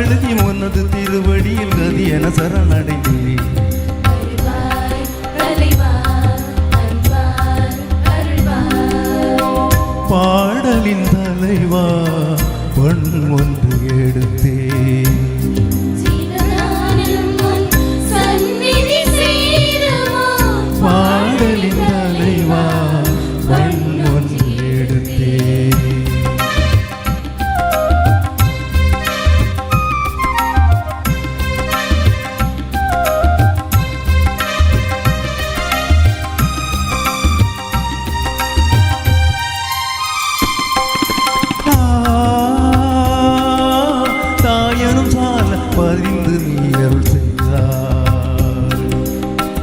எழுதி உனது திருவடியில் கதி என சரணடைந்தேன். பாடலின் தலைவா பொன் ஒன்று எடுத்தேன். பாடலின் தலைவா பொன் ஒன்று எடுத்தேன். பரிந்து நீ அருள் செய்தார்.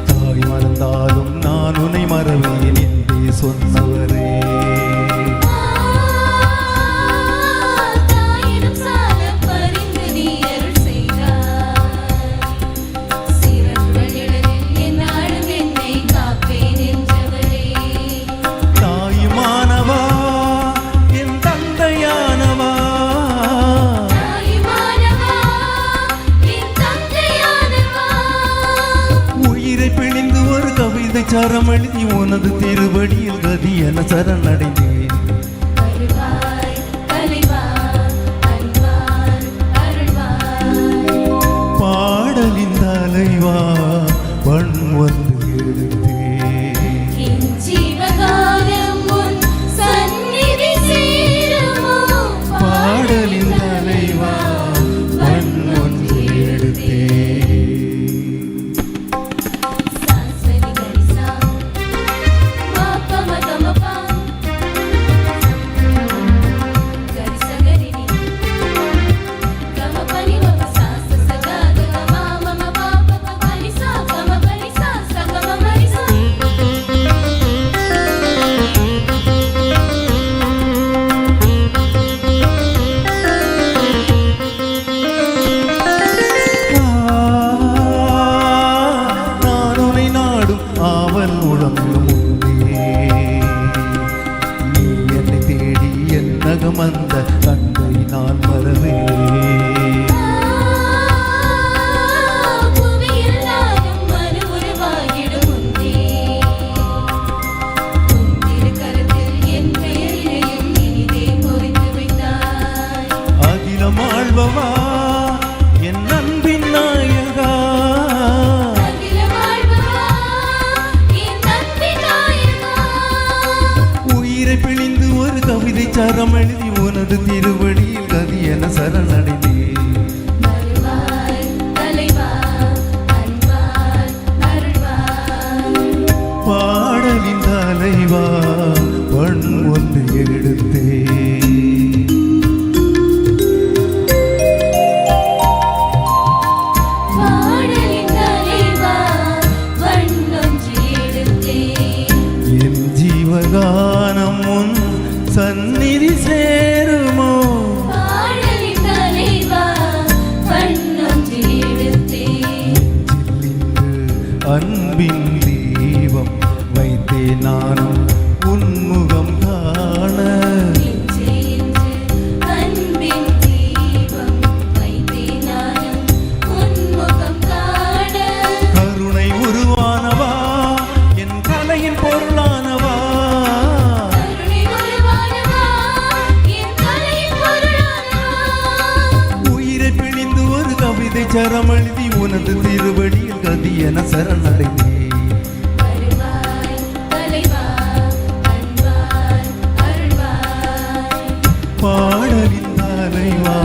தாய் மறந்தாலும் நான் உன்னை மறவேன் என்றே சொன்னவரே. தாயுமானவா என் தந்தையானவா, பிழிந்து ஒரு கவிதை சரம் எழுதி உனது திருவடியில் கதி என சரணடைந்தேன். பாடலின் தலைவா பண் வந்து எடுத்தேன். பாடலின் தலைவா பண் வந்து எடுத்தேன். ஆவல் உழம்பும் நீ என்னை தேடி என் நகமந்த கண்டை நான் வரவே. அகிலம் ஆழ்பவா என் அன்பின் நாயகா, பிழிந்து ஒரு கவிதை சரம் எழுதி உனது திருவடியில் கதி என சரணடைந்தேன். பாடலின் தலைவா பண் ஒன்று எடுத்தேன். என் ஜீவகானம் உன் சந்நிதி சேருமோ. அன்பின் தீபம் வைத்தே நானும் உன்முகம் காண. கருணை உருவானவா என் கலையின் பொருளானவா, உயிரை பிழிந்து ஒரு கவிதை சரம் எழுதி உனது திருவடியில் கதி என சரணடைந்தேன். பாடலின் தலைவா